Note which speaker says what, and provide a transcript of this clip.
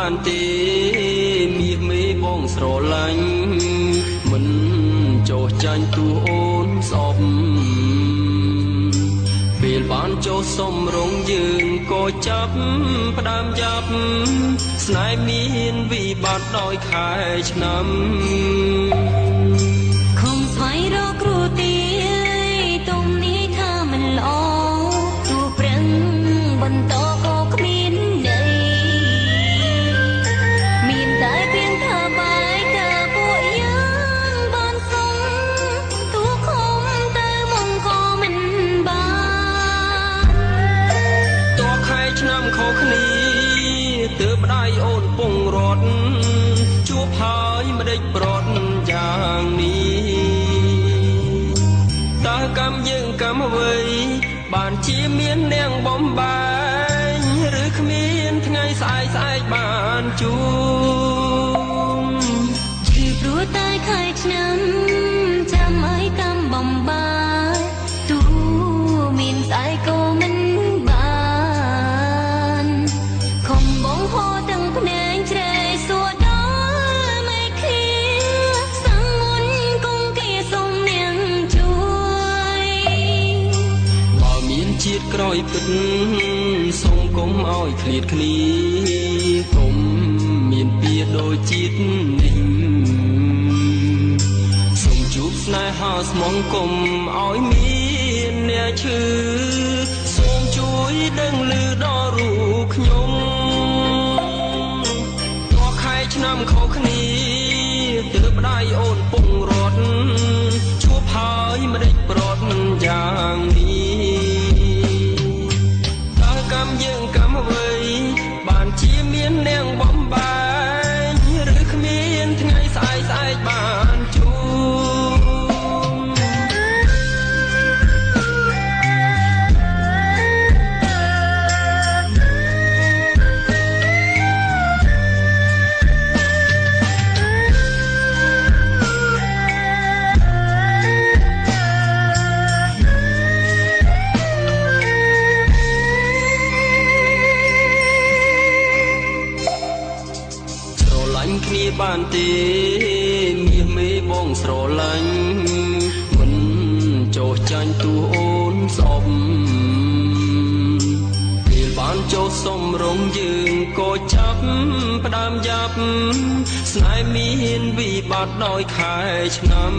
Speaker 1: បានទេមាសមេបងស្រឡាញ់មិនចោះចាញ់ទូអូនស្អប់ពេលបានចូលសំរងយើងក៏ចាប់ផ្ដើមយ៉ាប់ស្នេហ៍មានវិបត្តិដោយខែឆ្នាំ
Speaker 2: ខំស្វែងរកគ្រូទាយទុំនេះថាមិនល្អទូប្រឹងបន្តក៏គ្មានន័យមានតែเพียงថាបាយតើពួកយើងបានសុំទូខំទៅមុំក៏មិនបាន
Speaker 1: តួខែឆ្នាំខុសគ្នាទើបដៃអូនពងរត់ជួបហើយមិនដេចប្រត់យ៉ាងនេះតើកម្មយើងកម្មអ្វីបានជាមាននាងបំបែងឬគ្មានថ្ងៃស្អែកបានជួប
Speaker 2: ឈឺព្រោះតែខែឆ្នាំចាំឲ្យកម្មបំបាយទូមានស្អែកក៏មិនបានខំបងហោទាំងភ្នែកជ្រែកសួរដល់ไม่ឃ្លាសាំងមុនគង់គេសុំនាងជួយ
Speaker 1: បើមានជាតិក្រោយពិតសូមកុំឲ្យឃ្លាតគ្នាកុំមានពៀដូចជាតិនេះសូមជួបស្នេហាស្មងកុំឲ្យមានអ្នកឈឺសូមជួយដឹងឮដល់រូបខ្ញុំតួខែឆ្នាំខុសគ្នាទើបដៃអូនពងរត់ជួបហើយមិនដេចប្រត់យ៉ាងនេះតើកម្មយើងកម្មអ្វីបានជាមាននាងបំបែងឬគ្មានថ្ងៃស្អែកបានជួគ្នាបានទេមាសមេបងស្រឡាញ់មិនចោះចាញ់ទូអូនស្អប់ពេលបានចូលសំរងយើងក៏ចាប់ផ្ដើមយ៉ាប់ស្នេហ៍មានវិបត្តិដោយខែឆ្នាំ